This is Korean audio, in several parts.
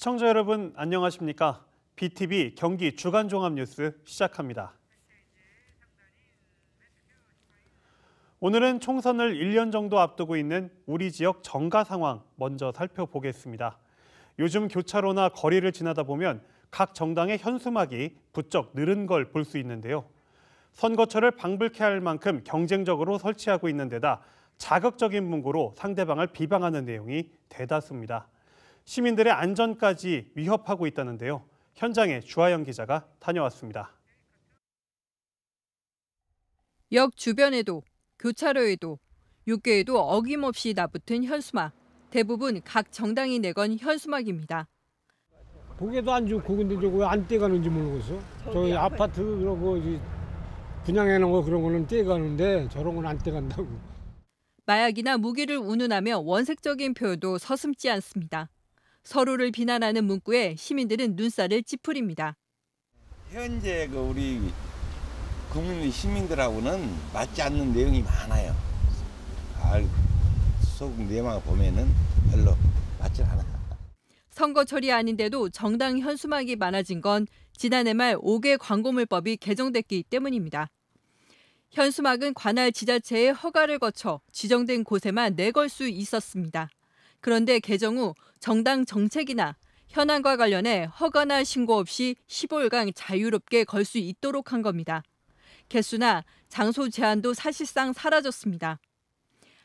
시청자 여러분 안녕하십니까? BTV 경기 주간 종합 뉴스 시작합니다. 오늘은 총선을 1년 정도 앞두고 있는 우리 지역 정가 상황 먼저 살펴보겠습니다. 요즘 교차로나 거리를 지나다 보면 각 정당의 현수막이 부쩍 늘은 걸 볼 수 있는데요. 선거철을 방불케 할 만큼 경쟁적으로 설치하고 있는 데다 자극적인 문구로 상대방을 비방하는 내용이 대다수입니다. 시민들의 안전까지 위협하고 있다는데요. 현장에 주하영 기자가 다녀왔습니다. 역 주변에도 교차로에도 육교에도 어김없이 나붙은 현수막. 대부분 각 정당이 내건 현수막입니다. 보기에도 안 좋고 근데 저거 왜 안 떼가는지 모르겠어. 저기 아파트 그런 거 분양해놓은 거 그런 거는 떼가는데 저런 건 안 떼간다고. 마약이나 무기를 운운하며 원색적인 표현도 서슴지 않습니다. 서로를 비난하는 문구에 시민들은 눈살을 찌푸립니다. 현재 우리 국민 시민들하고는 맞지 않는 내용이 많아요. 속 내용을 보면은 별로 맞지 않아. 선거철이 아닌데도 정당 현수막이 많아진 건 지난해 말 5개 광고물법이 개정됐기 때문입니다. 현수막은 관할 지자체의 허가를 거쳐 지정된 곳에만 내걸 수 있었습니다. 그런데 개정 후 정당 정책이나 현안과 관련해 허가나 신고 없이 15일간 자유롭게 걸 수 있도록 한 겁니다. 개수나 장소 제한도 사실상 사라졌습니다.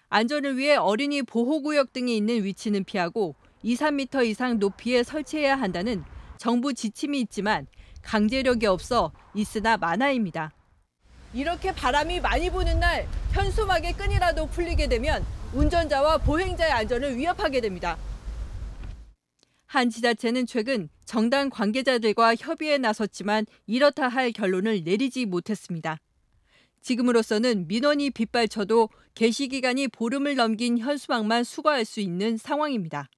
안전을 위해 어린이 보호구역 등이 있는 위치는 피하고 2, 3m 이상 높이에 설치해야 한다는 정부 지침이 있지만 강제력이 없어 있으나 마나입니다. 이렇게 바람이 많이 부는 날 현수막의 끈이라도 풀리게 되면 운전자와 보행자의 안전을 위협하게 됩니다. 한 지자체는 최근 정당 관계자들과 협의에 나섰지만 이렇다 할 결론을 내리지 못했습니다. 지금으로서는 민원이 빗발쳐도 게시 기간이 보름을 넘긴 현수막만 수거할 수 있는 상황입니다.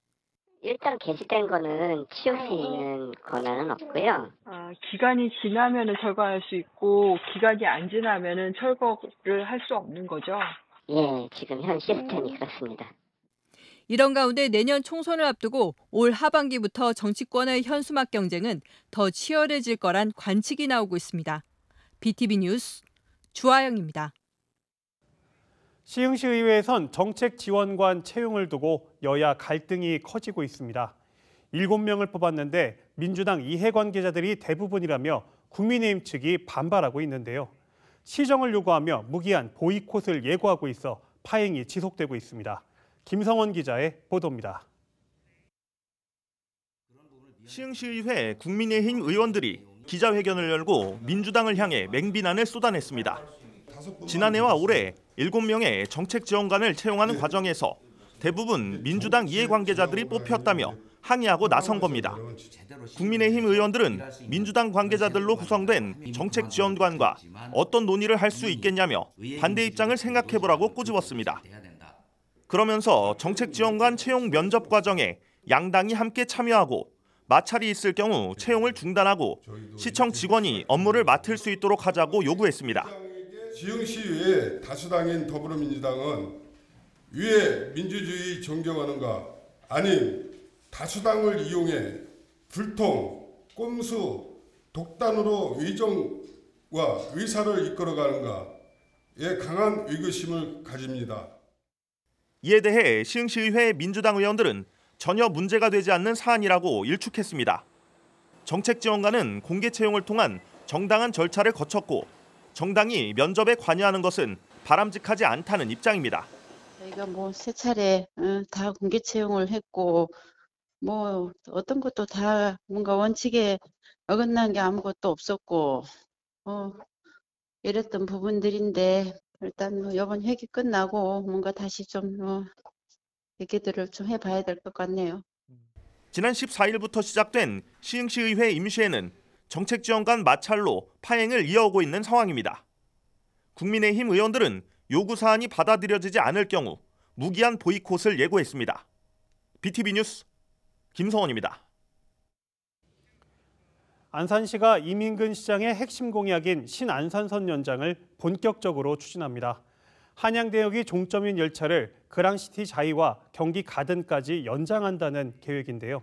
일단 게시된 거는 치울 수 있는 권한은 없고요. 기간이 지나면은 철거할 수 있고 기간이 안 지나면은 철거를 할 수 없는 거죠? 예, 지금 현 시스템이 그렇습니다. 이런 가운데 내년 총선을 앞두고 올 하반기부터 정치권의 현수막 경쟁은 더 치열해질 거란 관측이 나오고 있습니다. BTV 뉴스 주하영입니다. 시흥시 의회에선 정책 지원관 채용을 두고 여야 갈등이 커지고 있습니다. 7명을 뽑았는데 민주당 이해관계자들이 대부분이라며 국민의힘 측이 반발하고 있는데요. 시정을 요구하며 무기한 보이콧을 예고하고 있어 파행이 지속되고 있습니다. 김성원 기자의 보도입니다. 시흥시의회 국민의힘 의원들이 기자회견을 열고 민주당을 향해 맹비난을 쏟아냈습니다. 지난해와 올해 7명의 정책 지원관을 채용하는 과정에서 대부분 민주당 이해관계자들이 뽑혔다며 항의하고 나선 겁니다. 국민의힘 의원들은 민주당 관계자들로 구성된 정책 지원관과 어떤 논의를 할 수 있겠냐며 반대 입장을 생각해보라고 꼬집었습니다. 그러면서 정책 지원관 채용 면접 과정에 양당이 함께 참여하고 마찰이 있을 경우 채용을 중단하고 시청 직원이 업무를 맡을 수 있도록 하자고 요구했습니다. 시흥시의회 다수당인 더불어민주당은 위에 민주주의 존경하는가 아님 다수당을 이용해 불통, 꼼수, 독단으로 위정과 의사를 이끌어가는가에 강한 의구심을 가집니다. 이에 대해 시흥시의회 민주당 의원들은 전혀 문제가 되지 않는 사안이라고 일축했습니다. 정책 지원관은 공개 채용을 통한 정당한 절차를 거쳤고 정당이 면접에 관여하는 것은 바람직하지 않다는 입장입니다. 저희가 세 차례 다 공개 채용을 했고 어떤 것도 다 뭔가 원칙에 어긋난 게 아무것도 없었고 이랬던 부분들인데 일단 이번 회기 끝나고 뭔가 다시 좀 얘기들을 좀 해봐야 될 것 같네요. 지난 14일부터 시작된 시흥시의회 임시회는 정책지원관 마찰로 파행을 이어오고 있는 상황입니다. 국민의힘 의원들은 요구 사안이 받아들여지지 않을 경우 무기한 보이콧을 예고했습니다. BTV 뉴스 김성원입니다. 안산시가 이민근 시장의 핵심 공약인 신안산선 연장을 본격적으로 추진합니다. 한양대역이 종점인 열차를 그랑시티 자이와 경기 가든까지 연장한다는 계획인데요.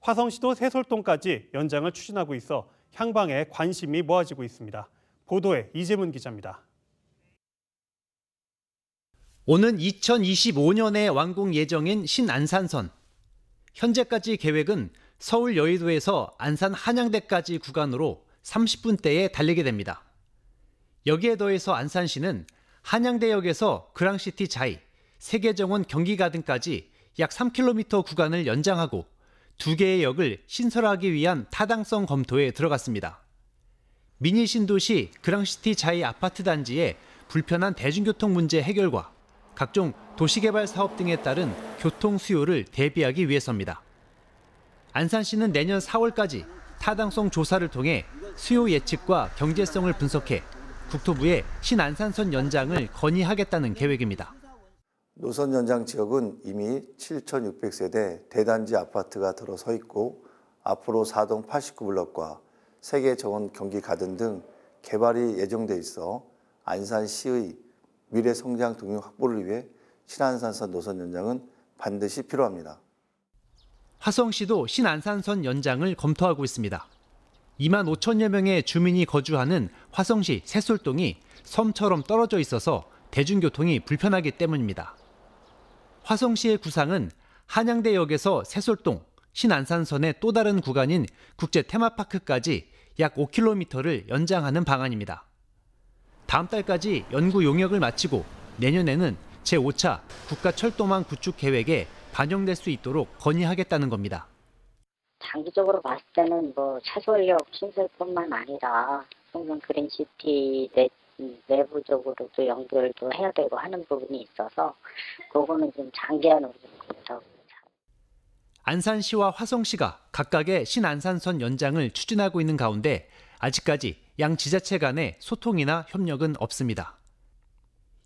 화성시도 새솔동까지 연장을 추진하고 있어 향방에 관심이 모아지고 있습니다. 보도에 이재문 기자입니다. 오는 2025년에 완공 예정인 신안산선. 현재까지 계획은 서울 여의도에서 안산 한양대까지 구간으로 30분대에 달리게 됩니다. 여기에 더해서 안산시는 한양대역에서 그랑시티 자이, 세계정원 경기가든까지 약 3km 구간을 연장하고 2개의 역을 신설하기 위한 타당성 검토에 들어갔습니다. 미니 신도시 그랑시티 자이 아파트 단지의 불편한 대중교통 문제 해결과 각종 도시개발 사업 등에 따른 교통 수요를 대비하기 위해서입니다. 안산시는 내년 4월까지 타당성 조사를 통해 수요 예측과 경제성을 분석해 국토부에 신안산선 연장을 건의하겠다는 계획입니다. 노선 연장 지역은 이미 7,600세대 대단지 아파트가 들어서 있고 앞으로 4동 89블럭과 세계정원 경기가든 등 개발이 예정돼 있어 안산시의 미래 성장 동력 확보를 위해 신안산선 노선 연장은 반드시 필요합니다. 화성시도 신안산선 연장을 검토하고 있습니다. 2만 5천여 명의 주민이 거주하는 화성시 새솔동이 섬처럼 떨어져 있어서 대중교통이 불편하기 때문입니다. 화성시의 구상은 한양대역에서 새솔동, 신안산선의 또 다른 구간인 국제 테마파크까지 약 5km를 연장하는 방안입니다. 다음 달까지 연구 용역을 마치고 내년에는 제5차 국가철도망 구축 계획에 반영될 수 있도록 건의하겠다는 겁니다. 장기적으로 봤을 때는 차솔역 신설뿐만 아니라 송정 그린시티 내부적으로도 연결도 해야 되고 하는 부분이 있어서 그거는 좀 장기안으로 검토하고 있습니다. 안산시와 화성시가 각각의 신안산선 연장을 추진하고 있는 가운데 아직까지 양 지자체 간의 소통이나 협력은 없습니다.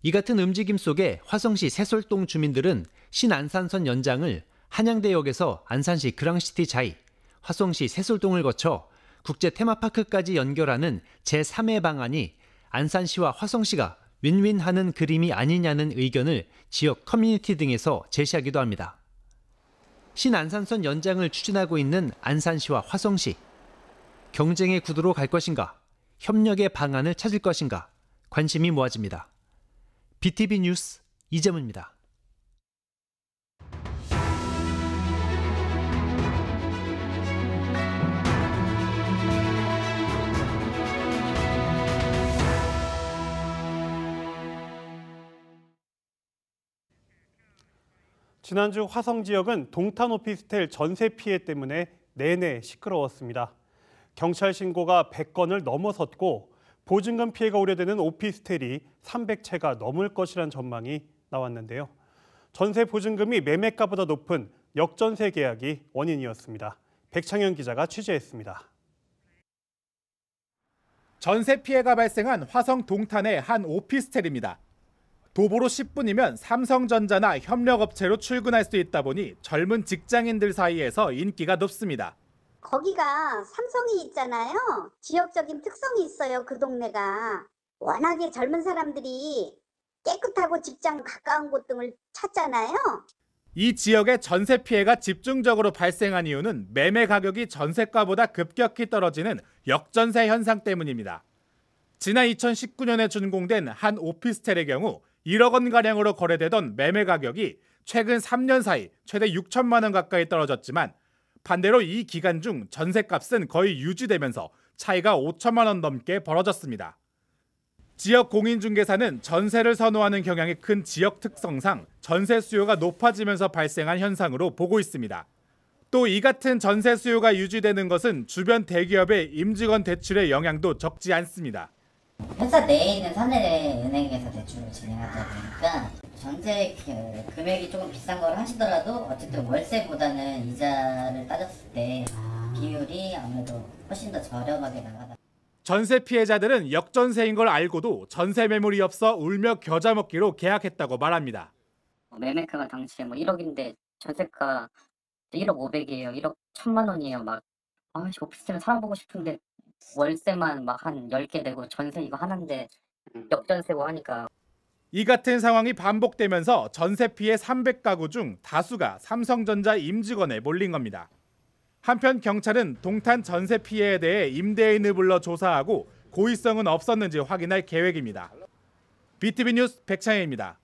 이 같은 움직임 속에 화성시 새솔동 주민들은 신안산선 연장을 한양대역에서 안산시 그랑시티 자이, 화성시 새솔동을 거쳐 국제 테마파크까지 연결하는 제3의 방안이 안산시와 화성시가 윈윈하는 그림이 아니냐는 의견을 지역 커뮤니티 등에서 제시하기도 합니다. 신안산선 연장을 추진하고 있는 안산시와 화성시. 경쟁의 구도로 갈 것인가? 협력의 방안을 찾을 것인가? 관심이 모아집니다. BTV 뉴스 이재문입니다. 지난주 화성 지역은 동탄 오피스텔 전세 피해 때문에 내내 시끄러웠습니다. 경찰 신고가 100건을 넘어섰고 보증금 피해가 우려되는 오피스텔이 300채가 넘을 것이란 전망이 나왔는데요. 전세 보증금이 매매가보다 높은 역전세 계약이 원인이었습니다. 백창현 기자가 취재했습니다. 전세 피해가 발생한 화성 동탄의 한 오피스텔입니다. 도보로 10분이면 삼성전자나 협력업체로 출근할 수 있다 보니 젊은 직장인들 사이에서 인기가 높습니다. 거기가 삼성이 있잖아요. 지역적인 특성이 있어요. 그 동네가. 워낙에 젊은 사람들이 깨끗하고 직장 가까운 곳 등을 찾잖아요. 이 지역의 전세 피해가 집중적으로 발생한 이유는 매매 가격이 전세가보다 급격히 떨어지는 역전세 현상 때문입니다. 지난 2019년에 준공된 한 오피스텔의 경우 1억 원가량으로 거래되던 매매 가격이 최근 3년 사이 최대 6천만 원 가까이 떨어졌지만 반대로 이 기간 중 전세값은 거의 유지되면서 차이가 5천만 원 넘게 벌어졌습니다. 지역 공인중개사는 전세를 선호하는 경향이 큰 지역 특성상 전세 수요가 높아지면서 발생한 현상으로 보고 있습니다. 또 이 같은 전세 수요가 유지되는 것은 주변 대기업의 임직원 대출의 영향도 적지 않습니다. 회사 내에 있는 사내 은행에서 대출을 진행하다 보니까 전세 금액이 조금 비싼 걸 하시더라도 어쨌든 월세보다는 이자를 따졌을 때 비율이 아무래도 훨씬 더 저렴하게 나가다. 전세 피해자들은 역전세인 걸 알고도 전세 매물이 없어 울며 겨자 먹기로 계약했다고 말합니다. 매매가가 당시에 1억인데 전세가 1억 500이에요. 1억 1000만 원이에요. 오피스텔은 살아보고 싶은데 월세만 한 10개 내고 전세 이거 하나인데 역전세고 하니까. 이 같은 상황이 반복되면서 전세 피해 300가구 중 다수가 삼성전자 임직원에 몰린 겁니다. 한편 경찰은 동탄 전세 피해에 대해 임대인을 불러 조사하고 고의성은 없었는지 확인할 계획입니다. BTV 뉴스 백창혜입니다.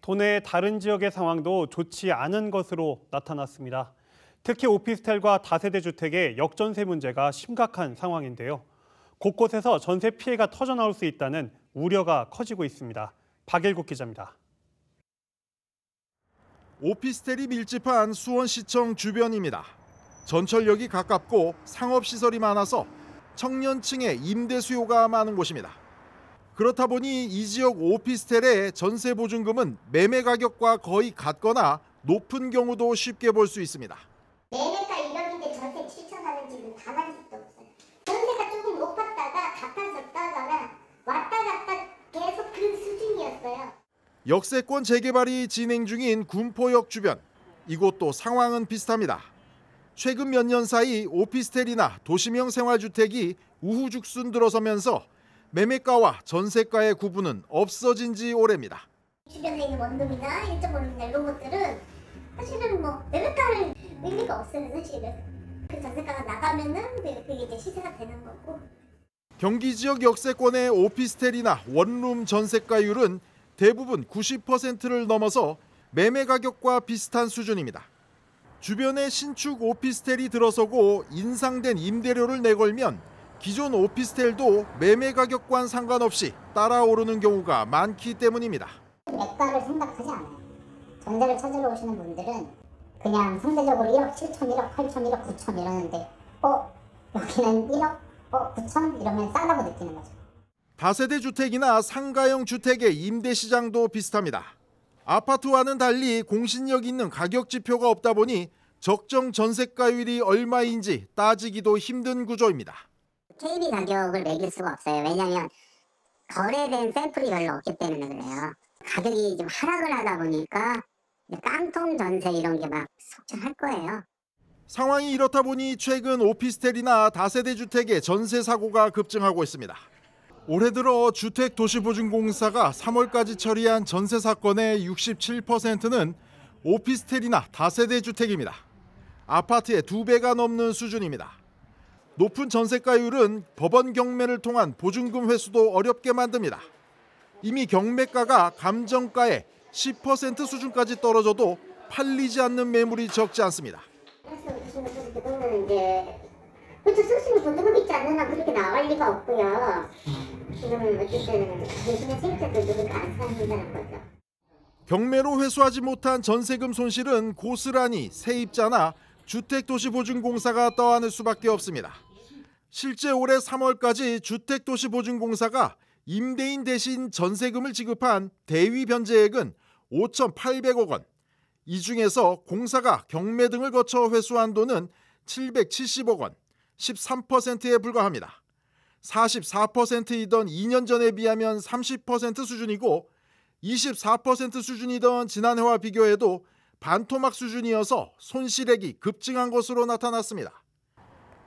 도내 다른 지역의 상황도 좋지 않은 것으로 나타났습니다. 특히 오피스텔과 다세대 주택의 역전세 문제가 심각한 상황인데요. 곳곳에서 전세 피해가 터져나올 수 있다는 우려가 커지고 있습니다. 박일국 기자입니다. 오피스텔이 밀집한 수원시청 주변입니다. 전철역이 가깝고 상업시설이 많아서 청년층의 임대 수요가 많은 곳입니다. 그렇다 보니 이 지역 오피스텔의 전세 보증금은 매매 가격과 거의 같거나 높은 경우도 쉽게 볼 수 있습니다. 매매가 1억인데 전세 7천 하는 집은 단 한 집도 없어요. 전세가 조금 높았다가 같아졌다가 왔다 갔다 계속 그 수준이었어요. 역세권 재개발이 진행 중인 군포역 주변, 이곳도 상황은 비슷합니다. 최근 몇 년 사이 오피스텔이나 도시명 생활주택이 우후죽순 들어서면서 매매가와 전세가의 구분은 없어진 지 오래입니다. 주변에 있는 원룸이나 1.5룸이나 이런 것들은 사실은 뭐 매매가를 의미가 없어요, 사실은. 그 전세가가 나가면은 그게 이제 시세가 되는 거고. 경기 지역 역세권의 오피스텔이나 원룸 전세가율은 대부분 90%를 넘어서 매매 가격과 비슷한 수준입니다. 주변에 신축 오피스텔이 들어서고 인상된 임대료를 내걸면 기존 오피스텔도 매매 가격과는 상관없이 따라오르는 경우가 많기 때문입니다. 매가를 생각하지 않아요. 전세를 찾으러 오시는 분들은 그냥 상대적으로 1억 7천, 1억 8천, 1억 9천 이러는데 여기는 1억 9천 이러면 싸다고 느끼는 거죠. 다세대 주택이나 상가형 주택의 임대 시장도 비슷합니다. 아파트와는 달리 공신력 있는 가격 지표가 없다 보니 적정 전세가율이 얼마인지 따지기도 힘든 구조입니다. KB 가격을 매길 수가 없어요. 왜냐하면 거래된 샘플이 별로 없기 때문에 그래요. 가격이 좀 하락을 하다 보니까 깡통 전세 이런 게 막 속출할 거예요. 상황이 이렇다 보니 최근 오피스텔이나 다세대 주택의 전세 사고가 급증하고 있습니다. 올해 들어 주택도시보증공사가 3월까지 처리한 전세 사건의 67%는 오피스텔이나 다세대 주택입니다. 아파트의 2배가 넘는 수준입니다. 높은 전세가율은 법원 경매를 통한 보증금 회수도 어렵게 만듭니다. 이미 경매가가 감정가의 10% 수준까지 떨어져도 팔리지 않는 매물이 적지 않습니다. 그거는 이제 그렇죠. 수수료 보증금 있지 않느냐 그렇게 나갈 리가 없고요. 지금은 어쨌든 대신에 세입자도 누군가 안 사는다는 거죠. 경매로 회수하지 못한 전세금 손실은 고스란히 세입자나 주택도시보증공사가 떠안을 수밖에 없습니다. 실제 올해 3월까지 주택도시보증공사가 임대인 대신 전세금을 지급한 대위 변제액은 5,800억 원. 이 중에서 공사가 경매 등을 거쳐 회수한 돈은 770억 원, 13%에 불과합니다. 44%이던 2년 전에 비하면 30% 수준이고 24% 수준이던 지난해와 비교해도 반토막 수준이어서 손실액이 급증한 것으로 나타났습니다.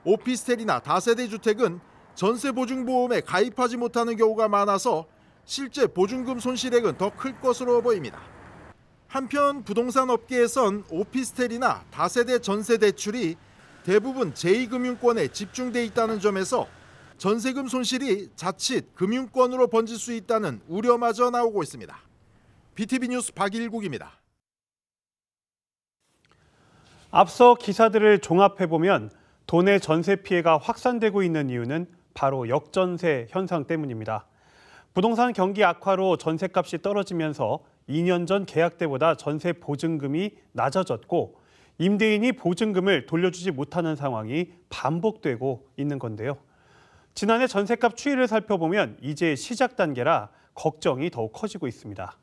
오피스텔이나 다세대 주택은 전세보증보험에 가입하지 못하는 경우가 많아서 실제 보증금 손실액은 더 클 것으로 보입니다. 한편 부동산 업계에선 오피스텔이나 다세대 전세 대출이 대부분 제2금융권에 집중돼 있다는 점에서 전세금 손실이 자칫 금융권으로 번질 수 있다는 우려마저 나오고 있습니다. BTV 뉴스 박일국입니다. 앞서 기사들을 종합해보면 도내 전세 피해가 확산되고 있는 이유는 바로 역전세 현상 때문입니다. 부동산 경기 악화로 전세값이 떨어지면서 2년 전 계약 때보다 전세 보증금이 낮아졌고 임대인이 보증금을 돌려주지 못하는 상황이 반복되고 있는 건데요. 지난해 전세값 추이를 살펴보면 이제 시작 단계라 걱정이 더욱 커지고 있습니다.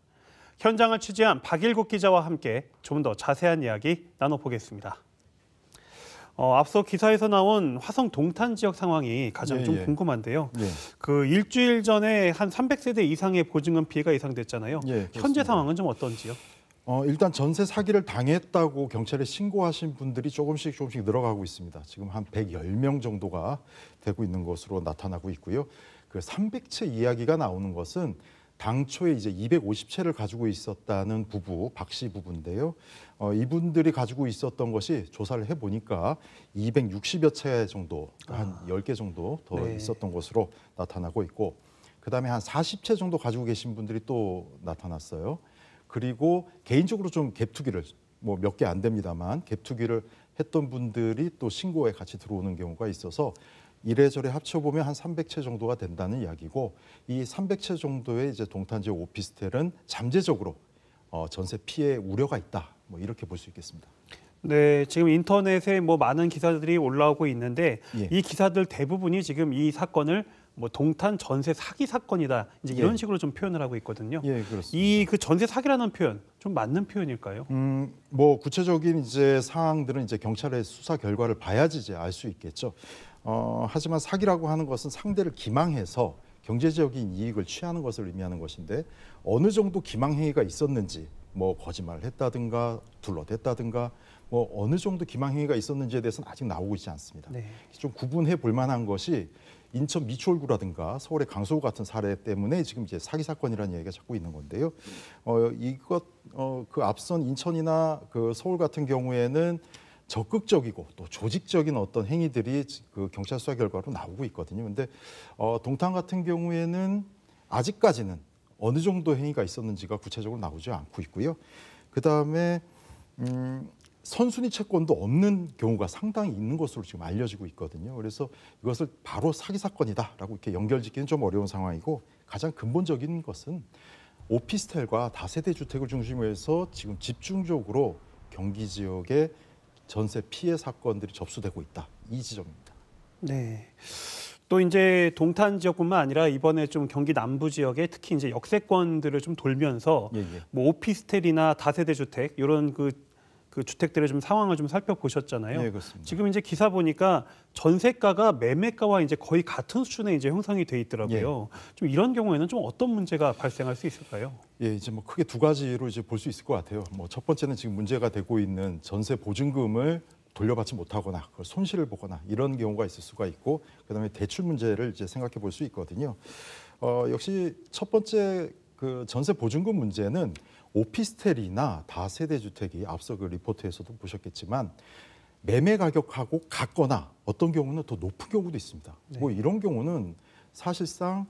현장을 취재한 박일국 기자와 함께 좀 더 자세한 이야기 나눠보겠습니다. 앞서 기사에서 나온 화성 동탄 지역 상황이 가장 좀 궁금한데요. 그 일주일 전에 한 300세대 이상의 보증금 피해가 예상됐잖아요. 현재 상황은 좀 어떤지요? 일단 전세 사기를 당했다고 경찰에 신고하신 분들이 조금씩 늘어가고 있습니다. 지금 한 110명 정도가 되고 있는 것으로 나타나고 있고요. 그 300채 이야기가 나오는 것은 당초에 이제 250채를 가지고 있었다는 부부, 박 씨 부부인데요. 이분들이 가지고 있었던 것이 조사를 해보니까 260여 채 정도, 한 10개 정도 더 네. 있었던 것으로 나타나고 있고, 그다음에 한 40채 정도 가지고 계신 분들이 또 나타났어요. 그리고 개인적으로 좀 갭투기를, 뭐 몇 개 안 됩니다만 갭투기를 했던 분들이 또 신고에 같이 들어오는 경우가 있어서 이래저래 합쳐보면 한 300채 정도가 된다는 이야기고, 이 300채 정도의 이제 동탄 지역 오피스텔은 잠재적으로 전세 피해 우려가 있다. 뭐 이렇게 볼 수 있겠습니다. 네, 지금 인터넷에 뭐 많은 기사들이 올라오고 있는데 예. 이 기사들 대부분이 지금 이 사건을 뭐 동탄 전세 사기 사건이다 이제 이런 예. 식으로 좀 표현을 하고 있거든요. 예, 그렇습니다. 이 그 전세 사기라는 표현 좀 맞는 표현일까요? 뭐 구체적인 이제 사항들은 이제 경찰의 수사 결과를 봐야지 이제 알 수 있겠죠. 하지만 사기라고 하는 것은 상대를 기망해서 경제적인 이익을 취하는 것을 의미하는 것인데, 어느 정도 기망 행위가 있었는지, 뭐 거짓말을 했다든가 둘러댔다든가 뭐 어느 정도 기망 행위가 있었는지에 대해서는 아직 나오고 있지 않습니다. 네. 좀 구분해 볼 만한 것이 인천 미추홀구라든가 서울의 강서구 같은 사례 때문에 지금 이제 사기 사건이라는 얘기가 자꾸 있는 건데요. 그 앞선 인천이나 그 서울 같은 경우에는 적극적이고 또 조직적인 어떤 행위들이 그 경찰 수사 결과로 나오고 있거든요. 근데 동탄 같은 경우에는 아직까지는 어느 정도 행위가 있었는지가 구체적으로 나오지 않고 있고요. 그다음에 선순위 채권도 없는 경우가 상당히 있는 것으로 지금 알려지고 있거든요. 그래서 이것을 바로 사기 사건이다라고 이렇게 연결짓기는 좀 어려운 상황이고, 가장 근본적인 것은 오피스텔과 다세대 주택을 중심으로 해서 지금 집중적으로 경기 지역에 전세 피해 사건들이 접수되고 있다. 이 지점입니다. 네. 또 이제 동탄 지역뿐만 아니라 이번에 좀 경기 남부 지역에 특히 이제 역세권들을 좀 돌면서 뭐 오피스텔이나 다세대 주택 이런 그 주택들의 좀 상황을 좀 살펴보셨잖아요. 네, 그렇습니다. 지금 이제 기사 보니까 전세가가 매매가와 이제 거의 같은 수준에 이제 형성이 돼 있더라고요. 좀 이런 경우에는 좀 어떤 문제가 발생할 수 있을까요? 예, 이제 뭐 크게 두 가지로 이제 볼 수 있을 것 같아요. 뭐 첫 번째는 지금 문제가 되고 있는 전세 보증금을 돌려받지 못하거나 그걸 손실을 보거나 이런 경우가 있을 수가 있고, 그다음에 대출 문제를 이제 생각해 볼 수 있거든요. 역시 첫 번째 그 전세 보증금 문제는 오피스텔이나 다세대 주택이 앞서 그 리포트에서도 보셨겠지만 매매 가격하고 같거나 어떤 경우는 더 높은 경우도 있습니다. 네. 뭐 이런 경우는 사실상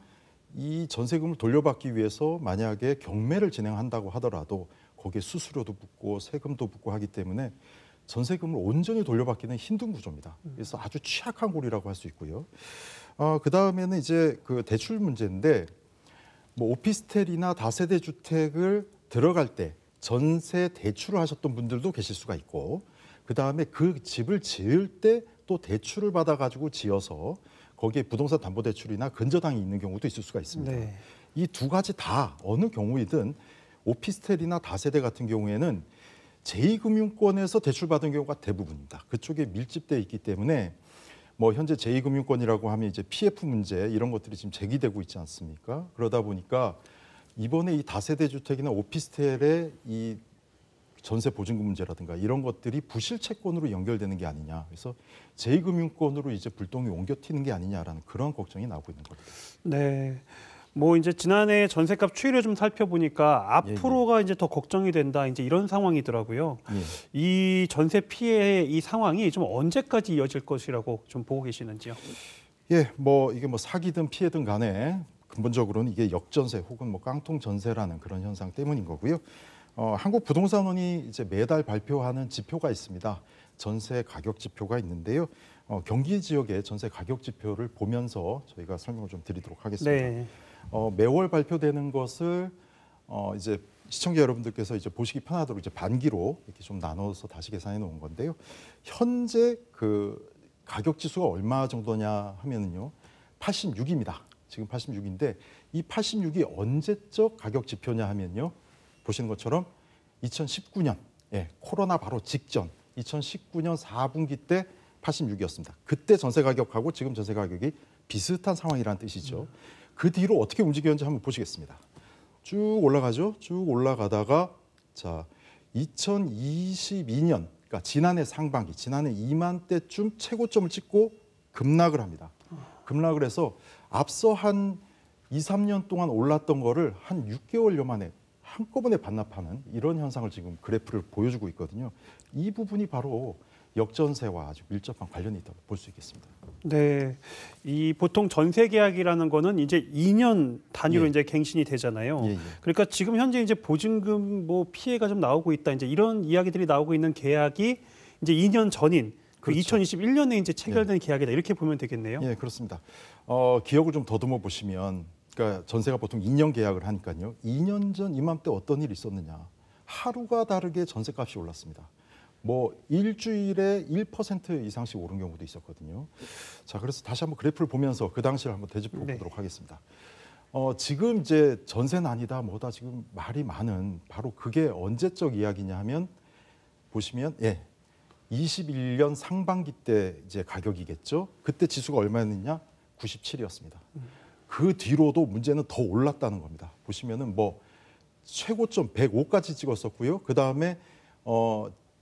이 전세금을 돌려받기 위해서 만약에 경매를 진행한다고 하더라도 거기에 수수료도 붙고 세금도 붙고 하기 때문에 전세금을 온전히 돌려받기는 힘든 구조입니다. 그래서 아주 취약한 고리라고 할 수 있고요. 그 다음에는 이제 그 대출 문제인데, 뭐 오피스텔이나 다세대 주택을 들어갈 때 전세 대출을 하셨던 분들도 계실 수가 있고, 그 다음에 그 집을 지을 때 또 대출을 받아가지고 지어서 거기에 부동산 담보대출이나 근저당이 있는 경우도 있을 수가 있습니다. 네. 이 두 가지 다 어느 경우이든 오피스텔이나 다세대 같은 경우에는 제2금융권에서 대출받은 경우가 대부분입니다. 그쪽에 밀집되어 있기 때문에 뭐 현재 제2금융권이라고 하면 이제 PF 문제 이런 것들이 지금 제기되고 있지 않습니까? 그러다 보니까 이번에 이 다세대 주택이나 오피스텔의 이 전세 보증금 문제라든가 이런 것들이 부실 채권으로 연결되는 게 아니냐. 그래서 제2금융권으로 이제 불똥이 옮겨 튀는 게 아니냐라는 그런 걱정이 나오고 있는 겁니다. 네. 뭐 이제 지난해 전세값 추이를 좀 살펴보니까 앞으로가 이제 더 걱정이 된다 이제 이런 상황이더라고요. 이 전세 피해의 이 상황이 좀 언제까지 이어질 것이라고 좀 보고 계시는지요? 예, 뭐 이게 뭐 사기든 피해든 간에 근본적으로는 이게 역전세 혹은 뭐 깡통 전세라는 그런 현상 때문인 거고요. 한국부동산원이 이제 매달 발표하는 지표가 있습니다. 전세 가격 지표가 있는데요. 경기 지역의 전세 가격 지표를 보면서 저희가 설명을 좀 드리도록 하겠습니다. 네. 매월 발표되는 것을 이제 시청자 여러분들께서 이제 보시기 편하도록 이제 반기로 이렇게 좀 나눠서 다시 계산해 놓은 건데요. 현재 그 가격 지수가 얼마 정도냐 하면은요, 86입니다. 지금 86인데 이 86이 언제적 가격 지표냐 하면요, 보시는 것처럼 2019년, 코로나 바로 직전 2019년 4분기 때 86이었습니다. 그때 전세 가격하고 지금 전세 가격이 비슷한 상황이라는 뜻이죠. 그 뒤로 어떻게 움직였는지 한번 보시겠습니다. 쭉 올라가죠. 쭉 올라가다가 자 2022년, 그러니까 지난해 상반기, 지난해 이맘때쯤 최고점을 찍고 급락을 합니다. 급락을 해서 앞서 한 2, 3년 동안 올랐던 거를 한 6개월여 만에 한꺼번에 반납하는 이런 현상을 지금 그래프를 보여주고 있거든요. 이 부분이 바로 역전세와 아주 밀접한 관련이 있다고 볼 수 있겠습니다. 네, 이 보통 전세 계약이라는 거는 이제 2년 단위로 예. 이제 갱신이 되잖아요. 예, 예. 그러니까 지금 현재 이제 보증금 뭐 피해가 좀 나오고 있다, 이제 이런 이야기들이 나오고 있는 계약이 이제 2년 전인 그 그렇죠. 2021년에 이제 체결된 계약이다, 이렇게 보면 되겠네요. 예, 그렇습니다. 기억을 좀 더듬어 보시면, 그러니까 전세가 보통 2년 계약을 하니까요. 2년 전 이맘때 어떤 일이 있었느냐? 하루가 다르게 전세값이 올랐습니다. 뭐 일주일에 1% 이상씩 오른 경우도 있었거든요. 자, 그래서 다시 한번 그래프를 보면서 그 당시를 한번 되짚어 보도록 하겠습니다. 지금 이제 전세는 아니다, 뭐다 지금 말이 많은 바로 그게 언제적 이야기냐 하면 보시면 21년 상반기 때 이제 가격이겠죠. 그때 지수가 얼마였느냐? 97이었습니다. 그 뒤로도 문제는 더 올랐다는 겁니다. 보시면은 뭐 최고점 105까지 찍었었고요. 그 다음에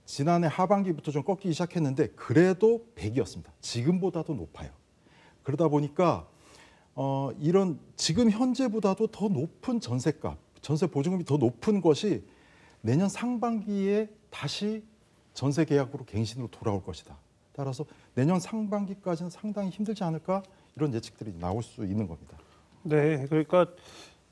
지난해 하반기부터 좀 꺾이기 시작했는데 그래도 100이었습니다. 지금보다도 높아요. 그러다 보니까 이런 지금 현재보다도 더 높은 전세값, 전세 보증금이 더 높은 것이 내년 상반기에 다시 전세 계약으로 갱신으로 돌아올 것이다. 따라서 내년 상반기까지는 상당히 힘들지 않을까, 이런 예측들이 나올 수 있는 겁니다. 네, 그러니까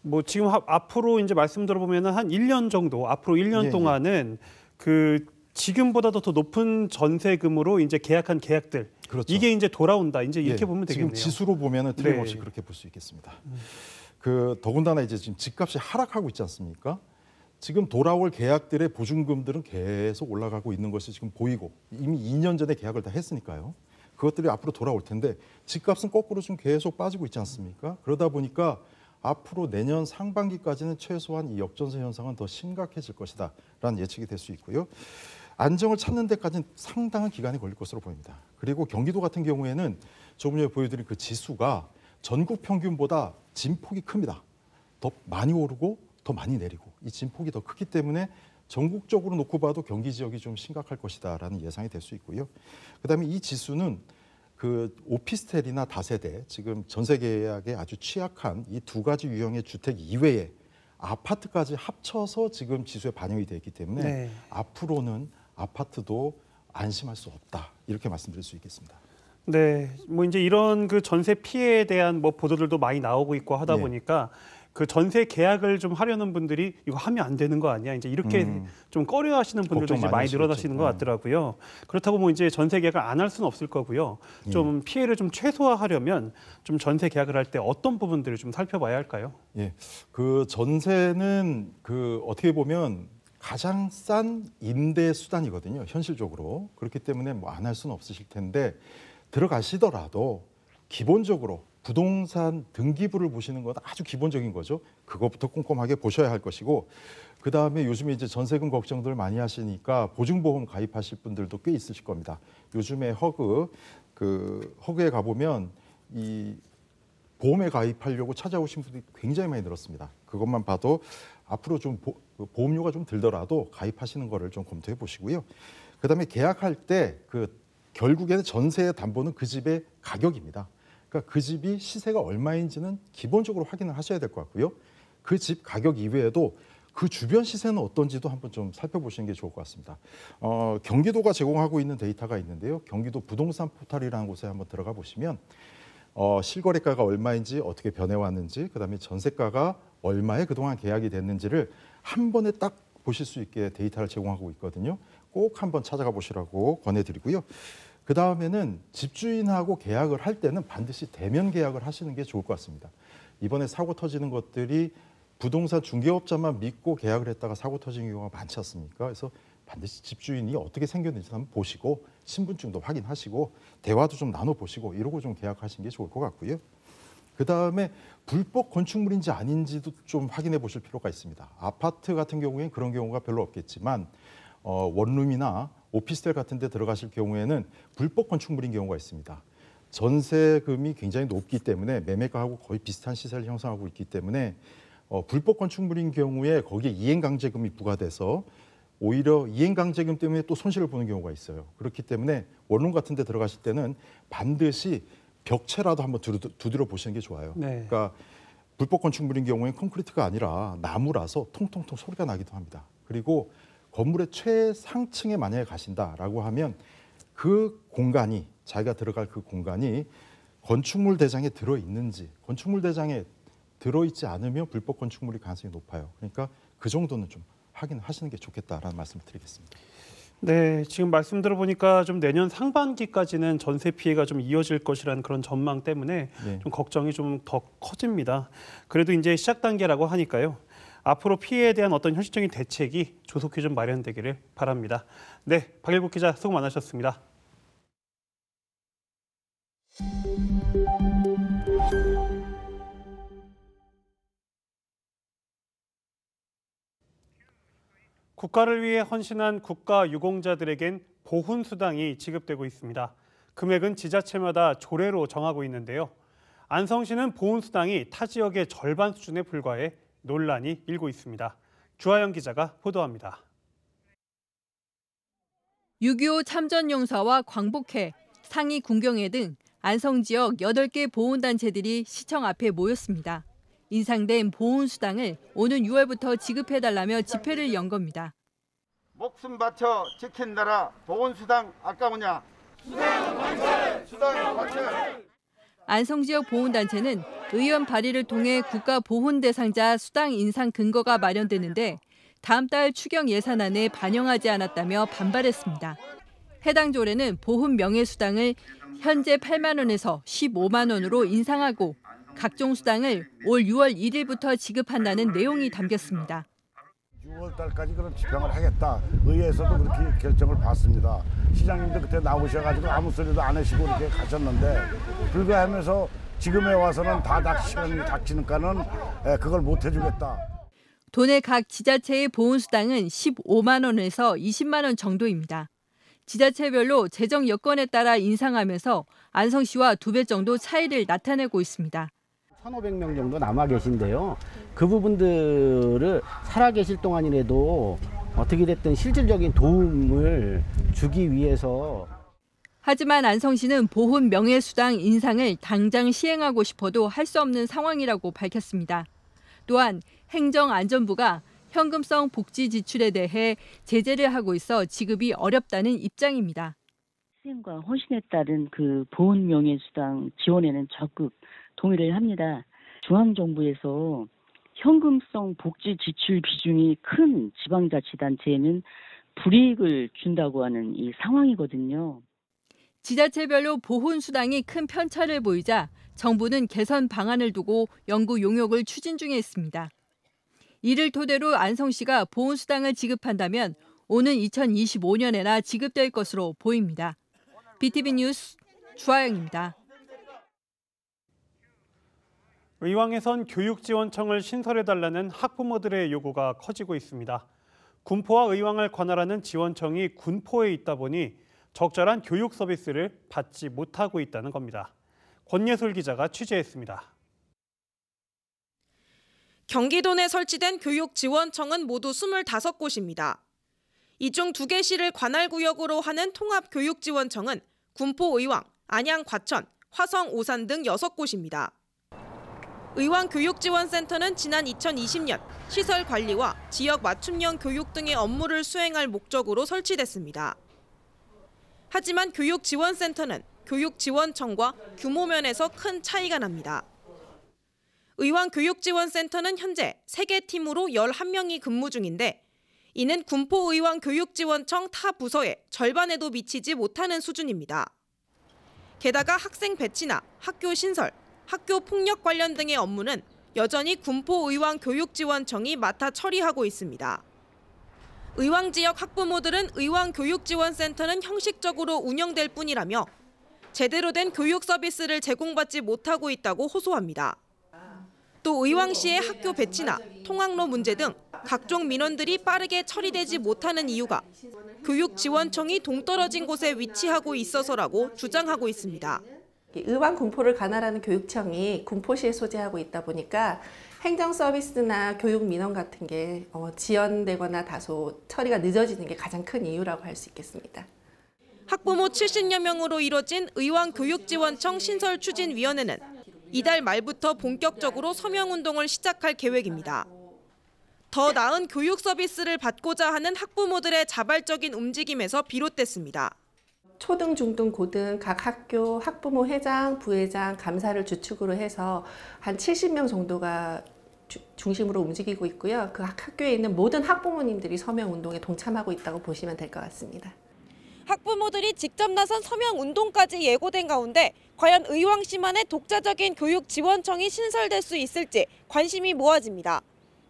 뭐 지금 앞으로 이제 말씀 들어보면은 한 1년 정도, 앞으로 1년 동안은 그 지금보다도 더 높은 전세금으로 이제 계약한 계약들, 그렇죠. 이게 이제 돌아온다, 이제 이렇게 보면 되겠네요. 지금 지수로 보면은 틀림없이 그렇게 볼 수 있겠습니다. 더군다나 이제 지금 집값이 하락하고 있지 않습니까? 지금 돌아올 계약들의 보증금들은 계속 올라가고 있는 것이 지금 보이고, 이미 2년 전에 계약을 다 했으니까요. 그것들이 앞으로 돌아올 텐데 집값은 거꾸로 좀 계속 빠지고 있지 않습니까? 그러다 보니까 앞으로 내년 상반기까지는 최소한 이 역전세 현상은 더 심각해질 것이다 라는 예측이 될 수 있고요. 안정을 찾는 데까지는 상당한 기간이 걸릴 것으로 보입니다. 그리고 경기도 같은 경우에는 조금 전에 보여드린 그 지수가 전국 평균보다 진폭이 큽니다. 더 많이 오르고 더 많이 내리고, 이 진폭이 더 크기 때문에 전국적으로 놓고 봐도 경기 지역이 좀 심각할 것이다라는 예상이 될 수 있고요. 그다음에 이 지수는 그 오피스텔이나 다세대, 지금 전세 계약에 아주 취약한 이 두 가지 유형의 주택 이외에 아파트까지 합쳐서 지금 지수에 반영이 되어 있기 때문에 앞으로는 아파트도 안심할 수 없다, 이렇게 말씀드릴 수 있겠습니다. 네, 뭐 이제 이런 그 전세 피해에 대한 뭐 보도들도 많이 나오고 있고 하다 보니까 그 전세 계약을 좀 하려는 분들이 이거 하면 안 되는 거 아니야, 이제 이렇게 좀 꺼려하시는 분들도 이제 많이 늘어나시는 것 같더라고요. 그렇다고 뭐 이제 전세 계약을 안 할 수는 없을 거고요. 좀 피해를 좀 최소화하려면 좀 전세 계약을 할 때 어떤 부분들을 좀 살펴봐야 할까요? 예, 그 전세는 그 어떻게 보면 가장 싼 임대 수단이거든요, 현실적으로. 그렇기 때문에 뭐 안 할 수는 없으실 텐데, 들어가시더라도 기본적으로 부동산 등기부를 보시는 건 아주 기본적인 거죠. 그것부터 꼼꼼하게 보셔야 할 것이고, 그 다음에 요즘에 이제 전세금 걱정들 많이 하시니까 보증보험 가입하실 분들도 꽤 있으실 겁니다. 요즘에 허그에 가보면 이 보험에 가입하려고 찾아오신 분들이 굉장히 많이 늘었습니다. 그것만 봐도 앞으로 좀 보험료가 좀 들더라도 가입하시는 거를 좀 검토해 보시고요. 그 다음에 계약할 때 결국에는 전세의 담보는 그 집의 가격입니다. 그러니까 그 집이 시세가 얼마인지는 기본적으로 확인을 하셔야 될 것 같고요. 그 집 가격 이외에도 그 주변 시세는 어떤지도 한번 좀 살펴보시는 게 좋을 것 같습니다. 경기도가 제공하고 있는 데이터가 있는데요. 경기도 부동산 포털이라는 곳에 한번 들어가 보시면 실거래가가 얼마인지, 어떻게 변해왔는지, 그다음에 전세가가 얼마에 그동안 계약이 됐는지를 한 번에 딱 보실 수 있게 데이터를 제공하고 있거든요. 꼭 한번 찾아가 보시라고 권해드리고요. 그 다음에는 집주인하고 계약을 할 때는 반드시 대면 계약을 하시는 게 좋을 것 같습니다. 이번에 사고 터지는 것들이 부동산 중개업자만 믿고 계약을 했다가 사고 터지는 경우가 많지 않습니까? 그래서 반드시 집주인이 어떻게 생겼는지 한번 보시고, 신분증도 확인하시고, 대화도 좀 나눠보시고, 이러고 좀 계약하시는 게 좋을 것 같고요. 그 다음에 불법 건축물인지 아닌지도 좀 확인해 보실 필요가 있습니다. 아파트 같은 경우에는 그런 경우가 별로 없겠지만 원룸이나 오피스텔 같은 데 들어가실 경우에는 불법 건축물인 경우가 있습니다. 전세금이 굉장히 높기 때문에 매매가하고 거의 비슷한 시세를 형성하고 있기 때문에 불법 건축물인 경우에 거기에 이행강제금이 부과돼서 오히려 이행강제금 때문에 또 손실을 보는 경우가 있어요. 그렇기 때문에 원룸 같은 데 들어가실 때는 반드시 벽체라도 한번 두드려 보시는 게 좋아요. 그러니까 불법 건축물인 경우에 콘크리트가 아니라 나무라서 통통통 소리가 나기도 합니다. 그리고 건물의 최상층에 만약에 가신다라고 하면 그 공간이 자기가 들어갈 그 공간이 건축물 대장에 들어있는지 건축물 대장에 들어있지 않으면 불법 건축물이 가능성이 높아요. 그러니까 그 정도는 좀 확인하시는 게 좋겠다라는 말씀을 드리겠습니다. 네, 지금 말씀 들어보니까 좀 내년 상반기까지는 전세 피해가 좀 이어질 것이라는 그런 전망 때문에 네. 좀 걱정이 좀 더 커집니다. 그래도 이제 시작 단계라고 하니까요. 앞으로 피해에 대한 어떤 현실적인 대책이 조속히 좀 마련되기를 바랍니다. 네, 박일국 기자 수고 많으셨습니다. 국가를 위해 헌신한 국가유공자들에겐 보훈수당이 지급되고 있습니다. 금액은 지자체마다 조례로 정하고 있는데요. 안성시는 보훈수당이 타 지역의 절반 수준에 불과해 논란이 일고 있습니다. 주하영 기자가 보도합니다. 6.25 참전용사와 광복회, 상위 군경회 등 안성 지역 8개 보훈단체들이 시청 앞에 모였습니다. 인상된 보훈수당을 오는 6월부터 지급해달라며 집회를 연 겁니다. 목숨 바쳐 지킨다라. 보훈수당 아까우냐? 수당 관철! 수당 관철! 안성 지역 보훈단체는 의원 발의를 통해 국가 보훈 대상자 수당 인상 근거가 마련되는데 다음 달 추경 예산안에 반영하지 않았다며 반발했습니다. 해당 조례는 보훈 명예수당을 현재 8만 원에서 15만 원으로 인상하고 각종 수당을 올 6월 1일부터 지급한다는 내용이 담겼습니다. 6월 달까지 그런 집행을 하겠다. 의회에서도 그렇게 결정을 받습니다. 시장님도 그때 나오셔가지고 아무 소리도 안 하시고 이렇게 가셨는데 불가하면서 지금에 와서는 다 시간이 닥치니까는 그걸 못 해주겠다. 도내 각 지자체의 보훈수당은 15만 원에서 20만 원 정도입니다. 지자체별로 재정 여건에 따라 인상하면서 안성시와 2배 정도 차이를 나타내고 있습니다. 1,500명 정도 남아 계신데요. 그 부분들을 살아계실 동안이라도 어떻게 됐든 실질적인 도움을 주기 위해서. 하지만 안성시는 보훈 명예수당 인상을 당장 시행하고 싶어도 할 수 없는 상황이라고 밝혔습니다. 또한 행정안전부가 현금성 복지 지출에 대해 제재를 하고 있어 지급이 어렵다는 입장입니다. 희생과 헌신에 따른 그 보훈 명예수당 지원에는 적극 동의를 합니다. 중앙정부에서 현금성 복지 지출 비중이 큰 지방자치단체에는 불이익을 준다고 하는 이 상황이거든요. 지자체별로 보훈수당이 큰 편차를 보이자 정부는 개선 방안을 두고 연구 용역을 추진 중에 있습니다. 이를 토대로 안성시가 보훈수당을 지급한다면 오는 2025년에나 지급될 것으로 보입니다. BTV 뉴스 주하영입니다. 의왕에선 교육지원청을 신설해달라는 학부모들의 요구가 커지고 있습니다. 군포와 의왕을 관할하는 지원청이 군포에 있다 보니 적절한 교육 서비스를 받지 못하고 있다는 겁니다. 권예솔 기자가 취재했습니다. 경기도 내 설치된 교육지원청은 모두 25곳입니다. 이 중 2개 시를 관할구역으로 하는 통합교육지원청은 군포 의왕, 안양 과천, 화성 오산 등 6곳입니다. 의왕교육지원센터는 지난 2020년 시설 관리와 지역 맞춤형 교육 등의 업무를 수행할 목적으로 설치됐습니다. 하지만 교육지원센터는 교육지원청과 규모 면에서 큰 차이가 납니다. 의왕교육지원센터는 현재 3개 팀으로 11명이 근무 중인데 이는 군포의왕교육지원청 타 부서의 절반에도 미치지 못하는 수준입니다. 게다가 학생 배치나 학교 신설, 학교 폭력 관련 등의 업무는 여전히 군포의왕교육지원청이 맡아 처리하고 있습니다. 의왕 지역 학부모들은 의왕교육지원센터는 형식적으로 운영될 뿐이라며 제대로 된 교육 서비스를 제공받지 못하고 있다고 호소합니다. 또 의왕시의 학교 배치나 통학로 문제 등 각종 민원들이 빠르게 처리되지 못하는 이유가 교육지원청이 동떨어진 곳에 위치하고 있어서라고 주장하고 있습니다. 의왕 군포를 관할하는 교육청이 군포시에 소재하고 있다 보니까 행정 서비스나 교육 민원 같은 게 지연되거나 다소 처리가 늦어지는 게 가장 큰 이유라고 할 수 있겠습니다. 학부모 70여 명으로 이뤄진 의왕교육지원청 신설추진위원회는 이달 말부터 본격적으로 서명운동을 시작할 계획입니다. 더 나은 교육 서비스를 받고자 하는 학부모들의 자발적인 움직임에서 비롯됐습니다. 초등, 중등, 고등 각 학교 학부모 회장, 부회장, 감사를 주축으로 해서 한 70명 정도가 중심으로 움직이고 있고요. 그 학교에 있는 모든 학부모님들이 서명운동에 동참하고 있다고 보시면 될 것 같습니다. 학부모들이 직접 나선 서명운동까지 예고된 가운데 과연 의왕시만의 독자적인 교육 지원청이 신설될 수 있을지 관심이 모아집니다.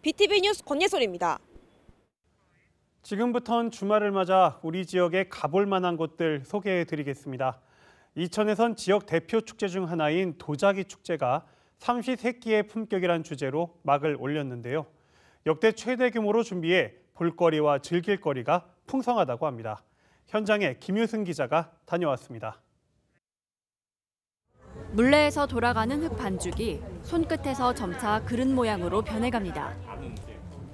BTV 뉴스 권예솔입니다. 지금부터는 주말을 맞아 우리 지역에 가볼 만한 곳들 소개해드리겠습니다. 이천에선 지역 대표 축제 중 하나인 도자기 축제가 삼시세끼의 품격이란 주제로 막을 올렸는데요. 역대 최대 규모로 준비해 볼거리와 즐길거리가 풍성하다고 합니다. 현장에 김유승 기자가 다녀왔습니다. 물레에서 돌아가는 흙 반죽이 손끝에서 점차 그릇 모양으로 변해갑니다.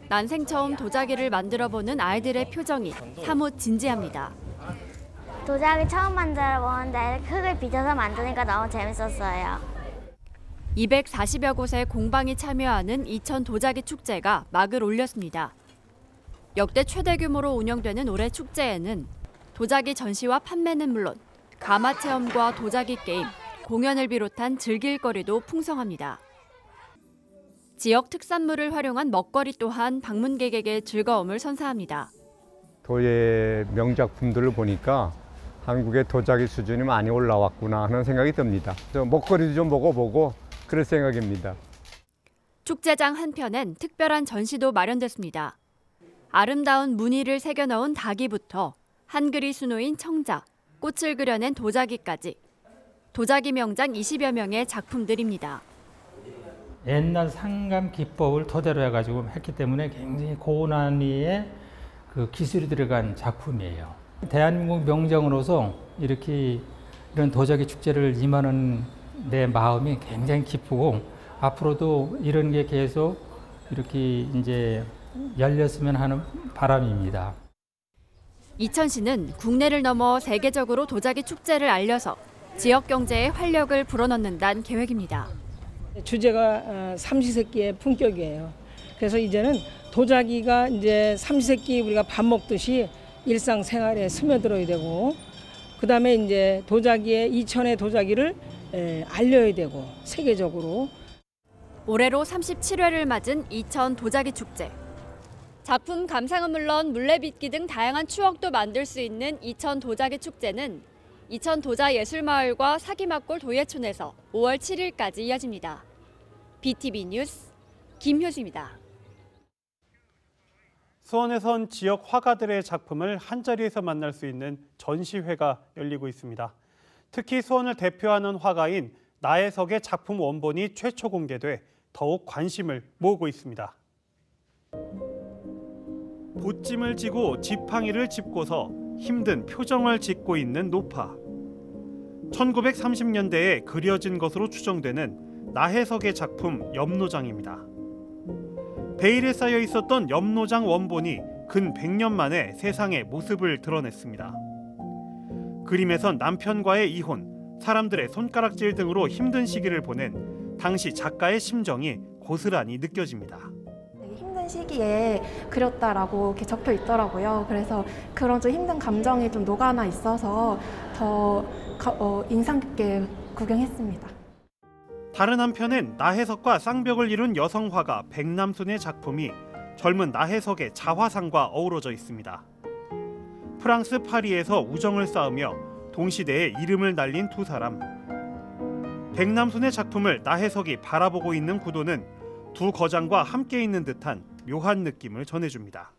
난생 처음 도자기를 만들어보는 아이들의 표정이 사뭇 진지합니다. 도자기 처음 만들어보는데 흙을 빚어서 만드니까 너무 재밌었어요. 240여 곳의 공방이 참여하는 이천 도자기 축제가 막을 올렸습니다. 역대 최대 규모로 운영되는 올해 축제에는 도자기 전시와 판매는 물론 가마 체험과 도자기 게임, 공연을 비롯한 즐길거리도 풍성합니다. 지역 특산물을 활용한 먹거리 또한 방문객에게 즐거움을 선사합니다. 도예 명작품들을 보니까 한국의 도자기 수준이 많이 올라왔구나 하는 생각이 듭니다. 먹거리도 좀 먹어보고 그럴 생각입니다. 축제장 한편엔 특별한 전시도 마련됐습니다. 아름다운 무늬를 새겨 넣은 닭이부터 한글이 수놓인 청자, 꽃을 그려낸 도자기까지 도자기 명장 20여 명의 작품들입니다. 옛날 상감 기법을 토대로 해가지고 했기 때문에 굉장히 고난이의 그 기술이 들어간 작품이에요. 대한민국 명정으로서 이런 도자기 축제를 임하는 내 마음이 굉장히 기쁘고 앞으로도 이런 게 계속 이렇게 이제 열렸으면 하는 바람입니다. 이천시는 국내를 넘어 세계적으로 도자기 축제를 알려서 지역 경제에 활력을 불어넣는다는 계획입니다. 주제가 삼시세끼의 품격이에요. 그래서 이제는 도자기가 이제 삼시세끼 우리가 밥 먹듯이 일상생활에 스며들어야 되고, 그다음에 이제 이천의 도자기를 알려야 되고 세계적으로. 올해로 37회를 맞은 이천 도자기 축제. 작품 감상은 물론 물레빚기 등 다양한 추억도 만들 수 있는 이천 도자기 축제는 이천 도자예술마을과 사기막골 도예촌에서 5월 7일까지 이어집니다. BTV 뉴스 김효수입니다. 수원에선 지역 화가들의 작품을 한자리에서 만날 수 있는 전시회가 열리고 있습니다. 특히 수원을 대표하는 화가인 나혜석의 작품 원본이 최초 공개돼 더욱 관심을 모으고 있습니다. 보찜을 지고 지팡이를 짚고서 힘든 표정을 짓고 있는 노파. 1930년대에 그려진 것으로 추정되는 나혜석의 작품 염노장입니다. 베일에 쌓여 있었던 염노장 원본이 근 100년 만에 세상에 모습을 드러냈습니다. 그림에선 남편과의 이혼, 사람들의 손가락질 등으로 힘든 시기를 보낸 당시 작가의 심정이 고스란히 느껴집니다. 힘든 시기에 그렸다라고 이렇게 적혀 있더라고요. 그래서 그런 좀 힘든 감정이 좀 녹아나 있어서 더 인상 깊게 구경했습니다. 다른 한편엔 나혜석과 쌍벽을 이룬 여성 화가 백남순의 작품이 젊은 나혜석의 자화상과 어우러져 있습니다. 프랑스 파리에서 우정을 쌓으며 동시대에 이름을 날린 두 사람. 백남순의 작품을 나혜석이 바라보고 있는 구도는 두 거장과 함께 있는 듯한 묘한 느낌을 전해줍니다.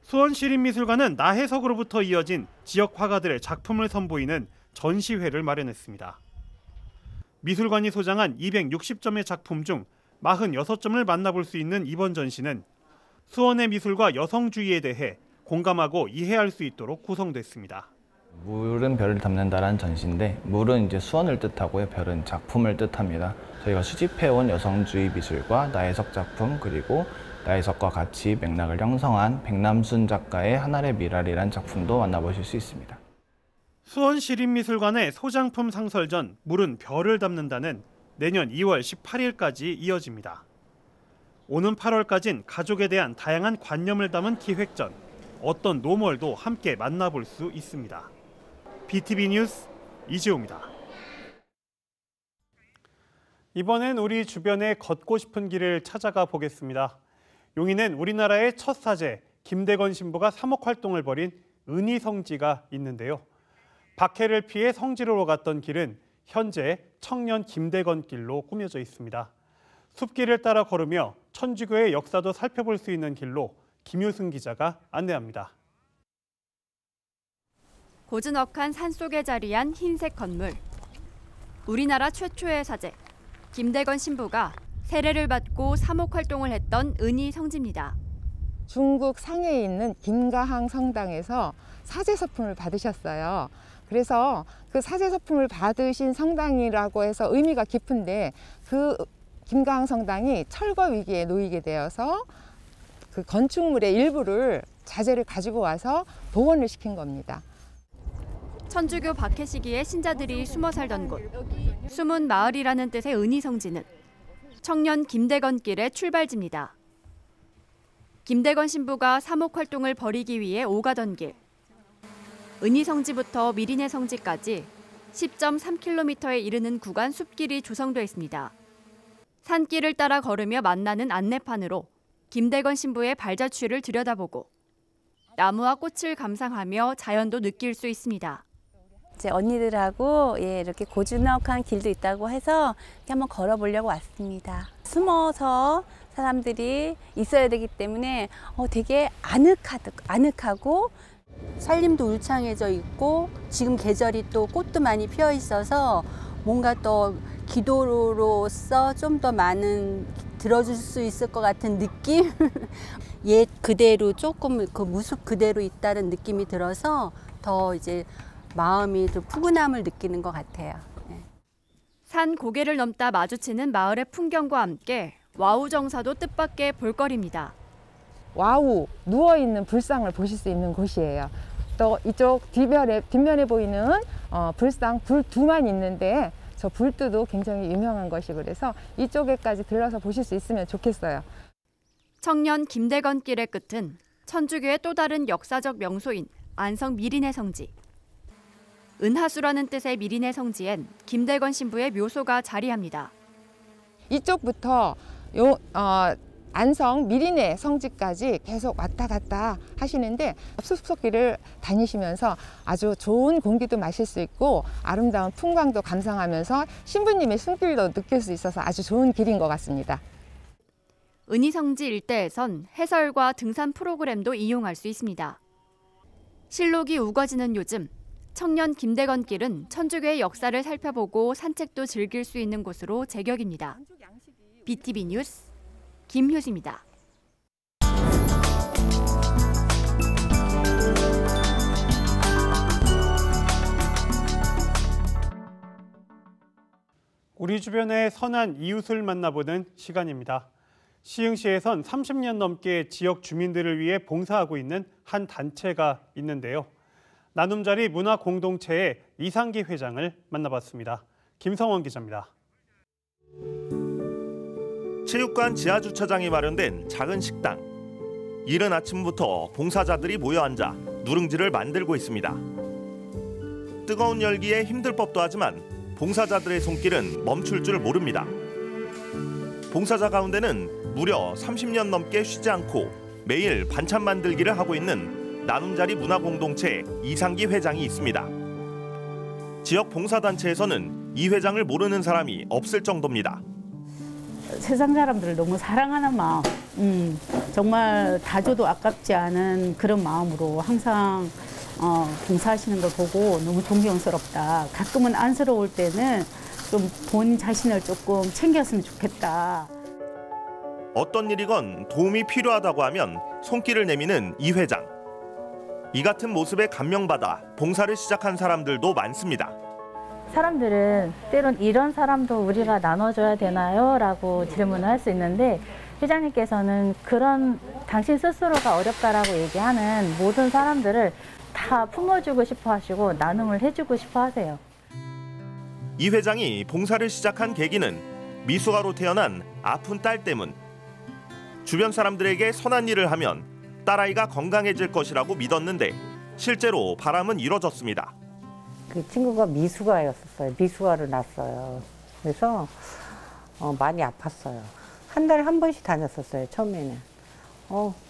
수원시립미술관은 나혜석으로부터 이어진 지역 화가들의 작품을 선보이는 전시회를 마련했습니다. 미술관이 소장한 260점의 작품 중 46점을 만나볼 수 있는 이번 전시는 수원의 미술과 여성주의에 대해 공감하고 이해할 수 있도록 구성됐습니다. 물은 별을 담는다라는 전시인데, 물은 이제 수원을 뜻하고요, 별은 작품을 뜻합니다. 저희가 수집해온 여성주의 미술과 나혜석 작품, 그리고 나혜석과 같이 맥락을 형성한 백남순 작가의 하늘의 미랄이라는 작품도 만나보실 수 있습니다. 수원시립미술관의 소장품 상설 전 물은 별을 담는다는 내년 2월 18일까지 이어집니다. 오는 8월까지는 가족에 대한 다양한 관념을 담은 기획전, 어떤 노멀도 함께 만나볼 수 있습니다. BTV 뉴스 이지호입니다. 이번엔 우리 주변에 걷고 싶은 길을 찾아가 보겠습니다. 용인엔 우리나라의 첫 사제 김대건 신부가 사목 활동을 벌인 은희성지가 있는데요. 박해를 피해 성지로 갔던 길은 현재 청년 김대건 길로 꾸며져 있습니다. 숲길을 따라 걸으며 천주교의 역사도 살펴볼 수 있는 길로 김효승 기자가 안내합니다. 고즈넉한 산속에 자리한 흰색 건물. 우리나라 최초의 사제 김대건 신부가 세례를 받고 사목 활동을 했던 은희성지입니다. 중국 상해에 있는 김가항 성당에서 사제 서품을 받으셨어요. 그래서 그 사제 서품을 받으신 성당이라고 해서 의미가 깊은데, 그 김가항 성당이 철거 위기에 놓이게 되어서 그 건축물의 일부를 자재를 가지고 와서 복원을 시킨 겁니다. 천주교 박해 시기에 신자들이 숨어 살던 곳, 숨은 마을이라는 뜻의 은희성지는 청년 김대건 길의 출발지입니다. 김대건 신부가 사목 활동을 벌이기 위해 오가던 길. 은희성지부터 미리네 성지까지 10.3km에 이르는 구간 숲길이 조성돼 있습니다. 산길을 따라 걸으며 만나는 안내판으로 김대건 신부의 발자취를 들여다보고 나무와 꽃을 감상하며 자연도 느낄 수 있습니다. 이제 언니들하고 이렇게 고즈넉한 길도 있다고 해서 이렇게 한번 걸어보려고 왔습니다. 숨어서 사람들이 있어야 되기 때문에 되게 아늑하고 산림도 울창해져 있고 지금 계절이 또 꽃도 많이 피어 있어서 뭔가 또 기도로서 좀 더 많은 들어줄 수 있을 것 같은 느낌? 옛 그대로 조금 그 모습 그대로 있다는 느낌이 들어서 더 이제 마음이 좀 푸근함을 느끼는 것 같아요. 산 고개를 넘다 마주치는 마을의 풍경과 함께 와우 정사도 뜻밖의 볼거리입니다. 와우, 누워있는 불상을 보실 수 있는 곳이에요. 또 이쪽 뒷면에 보이는 불상 불 두만 있는데 저 불두도 굉장히 유명한 것이 그래서 이쪽에까지 들러서 보실 수 있으면 좋겠어요. 청년 김대건 길의 끝은 천주교의 또 다른 역사적 명소인 안성 미리네 성지. 은하수라는 뜻의 미리네 성지엔 김대건 신부의 묘소가 자리합니다. 이쪽부터 안성 미리네 성지까지 계속 왔다 갔다 하시는데 숲속길을 다니시면서 아주 좋은 공기도 마실 수 있고 아름다운 풍광도 감상하면서 신부님의 숨길도 느낄 수 있어서 아주 좋은 길인 것 같습니다. 은희성지 일대에선 해설과 등산 프로그램도 이용할 수 있습니다. 실록이 우거지는 요즘 청년 김대건 길은 천주교의 역사를 살펴보고 산책도 즐길 수 있는 곳으로 제격입니다. BTV 뉴스 김효수입니다. 우리 주변의 선한 이웃을 만나보는 시간입니다. 시흥시에선 30년 넘게 지역 주민들을 위해 봉사하고 있는 한 단체가 있는데요. 나눔자리 문화공동체의 이상기 회장을 만나봤습니다. 김성원 기자입니다. 체육관 지하주차장에 마련된 작은 식당. 이른 아침부터 봉사자들이 모여 앉아 누룽지를 만들고 있습니다. 뜨거운 열기에 힘들 법도 하지만 봉사자들의 손길은 멈출 줄 모릅니다. 봉사자 가운데는 무려 30년 넘게 쉬지 않고 매일 반찬 만들기를 하고 있는 나눔자리 문화공동체 이상기 회장이 있습니다. 지역 봉사단체에서는 이 회장을 모르는 사람이 없을 정도입니다. 세상 사람들을 너무 사랑하는 마음, 정말 다 줘도 아깝지 않은 그런 마음으로 항상 봉사하시는 걸 보고 너무 존경스럽다. 가끔은 안쓰러울 때는 좀 본 자신을 조금 챙겼으면 좋겠다. 어떤 일이건 도움이 필요하다고 하면 손길을 내미는 이 회장. 이 같은 모습에 감명받아 봉사를 시작한 사람들도 많습니다. 사람들은 때론 이런 사람도 우리가 나눠줘야 되나요? 라고 질문을 할 수 있는데 회장님께서는 그런 당신 스스로가 어렵다라고 얘기하는 모든 사람들을 다 품어주고 싶어 하시고 나눔을 해주고 싶어 하세요. 이 회장이 봉사를 시작한 계기는 미숙아로 태어난 아픈 딸 때문. 주변 사람들에게 선한 일을 하면 딸아이가 건강해질 것이라고 믿었는데 실제로 바람은 이뤄졌습니다. 그 친구가 미숙아였었어요. 미숙아를 낳았어요. 그래서 많이 아팠어요. 한 달에 한 번씩 다녔었어요, 처음에는.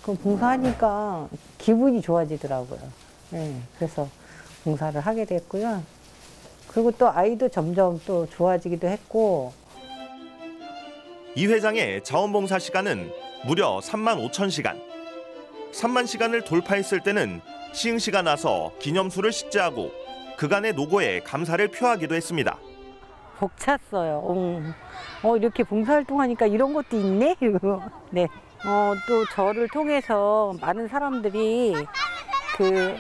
그 봉사하니까 기분이 좋아지더라고요. 네, 그래서 봉사를 하게 됐고요. 그리고 또 아이도 점점 또 좋아지기도 했고. 이 회장의 자원봉사 시간은 무려 35,000시간. 3만 시간을 돌파했을 때는 시흥시가 나서 기념수를 식재하고 그간의 노고에 감사를 표하기도 했습니다. 벅찼어요. 이렇게 봉사활동하니까 이런 것도 있네? 네. 또 저를 통해서 많은 사람들이 그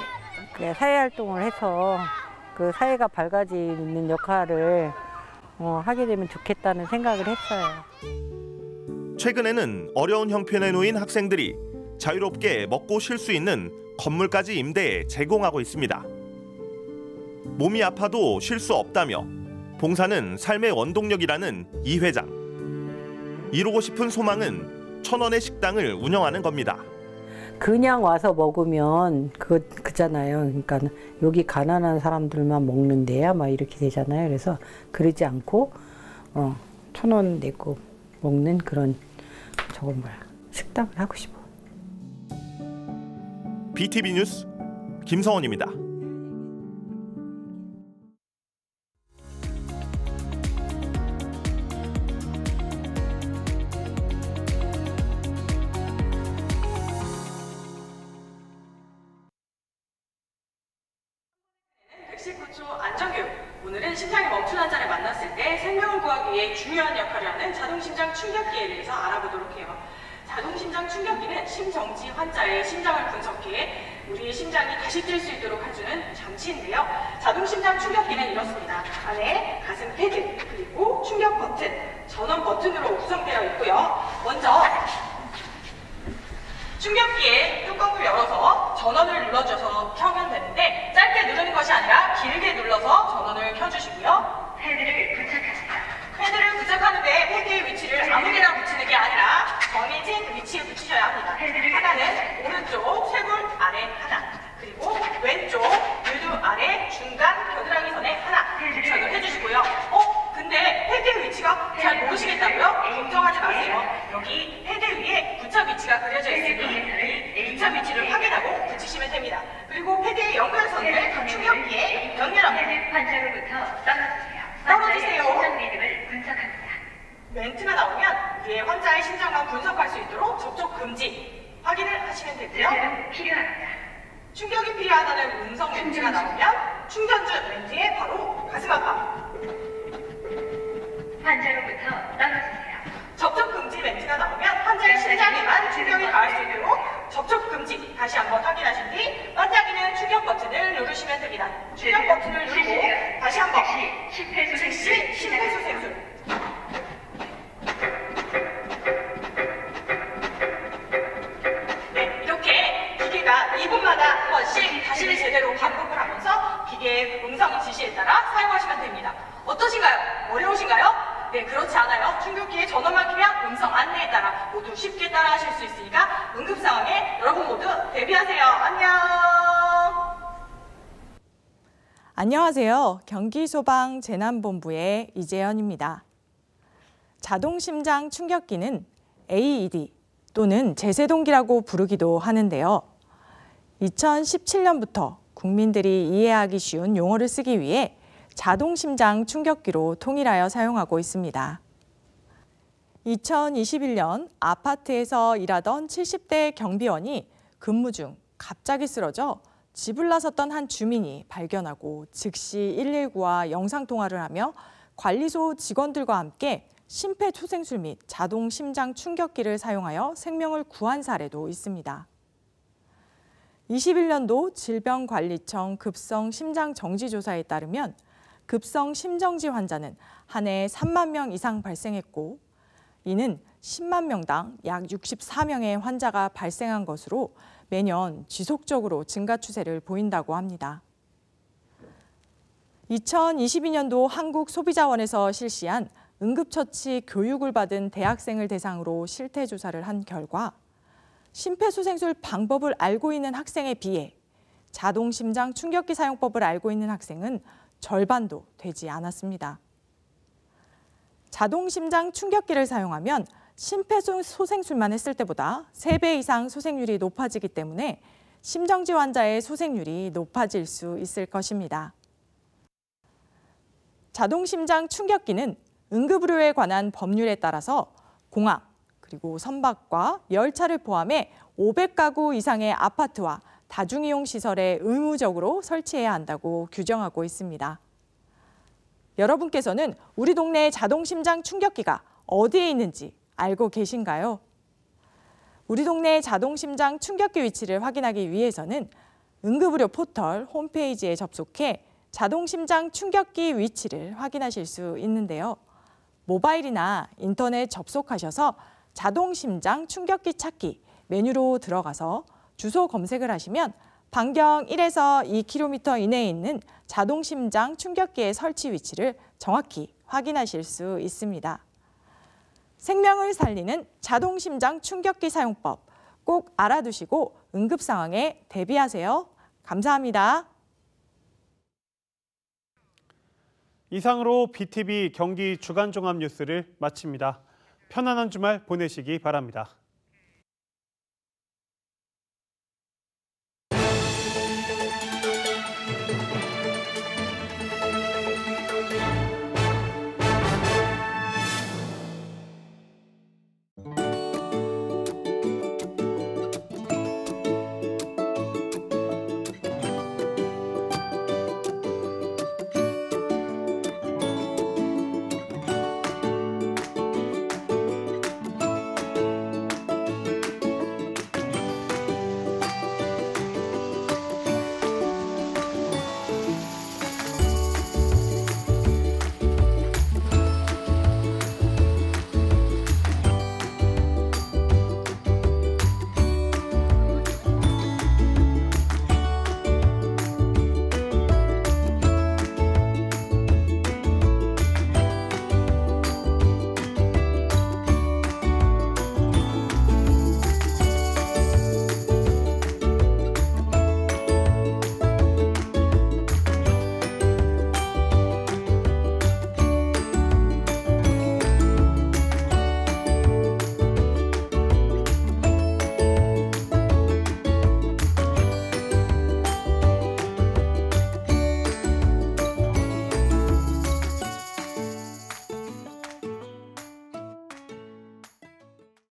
사회활동을 해서 그 사회가 밝아지는 역할을 하게 되면 좋겠다는 생각을 했어요. 최근에는 어려운 형편에 놓인 학생들이 자유롭게 먹고 쉴 수 있는 건물까지 임대해 제공하고 있습니다. 몸이 아파도 쉴 수 없다며 봉사는 삶의 원동력이라는 이 회장. 이루고 싶은 소망은 1,000원의 식당을 운영하는 겁니다. 그냥 와서 먹으면 그잖아요. 그러니까 여기 가난한 사람들만 먹는 데야 막 이렇게 되잖아요. 그래서 그러지 않고 1,000원 내고 먹는 그런 식당을 하고 싶어요. BTV 뉴스 김성원입니다. 안전교육. 오늘은 심장이 멈춘 환자를 만났을 때 생명을 구하기 위해 중요한 역할을 하는 자동심장 충격기에 대해서 알아보도록 해요. 자동심장 충격기는 심정지 환자의 심장을 분석해 우리의 심장이 다시 뛸 수 있도록 해주는 장치인데요. 자동심장 충격기는 이렇습니다. 안에 가슴 패드, 그리고 충격 버튼, 전원 버튼으로 구성되어 있고요. 먼저 충격기의 뚜껑을 열어서 전원을 눌러줘서 켜면 되는데 짧게 누르는 것이 아니라 길게 눌러서 전원을 켜주시고요. 패드를 부착합니다. 패드를 부착하는데 패드의 위치를 아무데나 붙이는 게 아니라 정해진 위치에 붙이셔야 합니다. 하나는 오른쪽 쇄골 아래 하나, 그리고 왼쪽 유두 아래 중간 겨드랑이 선에 하나 부착을 해주시고요. 근데 패드의 위치가 잘 모르시겠다고요? 걱정하지 마세요. 여기 패드 위에 부착 위치가 그려져 있으니 이 부착 위치를 확인하고 붙이시면 됩니다. 그리고 패드의 연결선을 충격기에 연결합니다. 환자로부터 떨어주세요. 심장 리듬을 분석합니다. 멘트가 나오면 위에 환자의 심장만 분석할 수 있도록 접촉 금지 확인을 하시면 되고요. 필요합니다. 충격이 필요하다는 음성 멘트가 나오면 충전주 멘트에 바로 가슴 아파. 환자로부터 떨어주세요. 접촉 금지 멘트가 나오면 환자의 심장에만 충격이 닿을 수 있도록 접촉 금지 다시 한번 확인하신 뒤 반짝이는 충격 버튼을 누르시면 됩니다. 충격 버튼을 누르고 다시 한번 즉시 심폐소생술. 네, 이렇게 기계가 2분마다 한 번씩 다시를 제대로 반복을 하면서 기계의 음성 지시에 따라 사용하시면 됩니다. 어떠신가요? 어려우신가요? 네, 그렇지 않아요. 충격기에 전원만 키면 음성 안내에 따라 모두 쉽게 따라 하실 수 있으니까 응급 상황에 여러분 모두 대비하세요. 안녕. 안녕하세요. 경기소방재난본부의 이재현입니다. 자동심장 충격기는 AED 또는 제세동기라고 부르기도 하는데요. 2017년부터 국민들이 이해하기 쉬운 용어를 쓰기 위해 자동심장 충격기로 통일하여 사용하고 있습니다. 2021년 아파트에서 일하던 70대 경비원이 근무 중 갑자기 쓰러져 집을 나섰던 한 주민이 발견하고 즉시 119와 영상통화를 하며 관리소 직원들과 함께 심폐소생술 및 자동심장 충격기를 사용하여 생명을 구한 사례도 있습니다. 21년도 질병관리청 급성심장정지조사에 따르면 급성심정지 환자는 한 해 3만 명 이상 발생했고 이는 10만 명당 약 64명의 환자가 발생한 것으로 매년 지속적으로 증가 추세를 보인다고 합니다. 2022년도 한국소비자원에서 실시한 응급처치 교육을 받은 대학생을 대상으로 실태조사를 한 결과 심폐소생술 방법을 알고 있는 학생에 비해 자동심장 충격기 사용법을 알고 있는 학생은 절반도 되지 않았습니다. 자동심장 충격기를 사용하면 심폐소생술만 했을 때보다 3배 이상 소생률이 높아지기 때문에 심정지 환자의 소생률이 높아질 수 있을 것입니다. 자동심장 충격기는 응급의료에 관한 법률에 따라서 공항, 그리고 선박과 열차를 포함해 500가구 이상의 아파트와 다중이용 시설에 의무적으로 설치해야 한다고 규정하고 있습니다. 여러분께서는 우리 동네의 자동심장 충격기가 어디에 있는지 알고 계신가요? 우리 동네의 자동심장 충격기 위치를 확인하기 위해서는 응급의료 포털 홈페이지에 접속해 자동심장 충격기 위치를 확인하실 수 있는데요. 모바일이나 인터넷 접속하셔서 자동심장 충격기 찾기 메뉴로 들어가서 주소 검색을 하시면 반경 1에서 2km 이내에 있는 자동심장 충격기의 설치 위치를 정확히 확인하실 수 있습니다. 생명을 살리는 자동심장 충격기 사용법 꼭 알아두시고 응급 상황에 대비하세요. 감사합니다. 이상으로 BTV 경기 주간 종합 뉴스를 마칩니다. 편안한 주말 보내시기 바랍니다.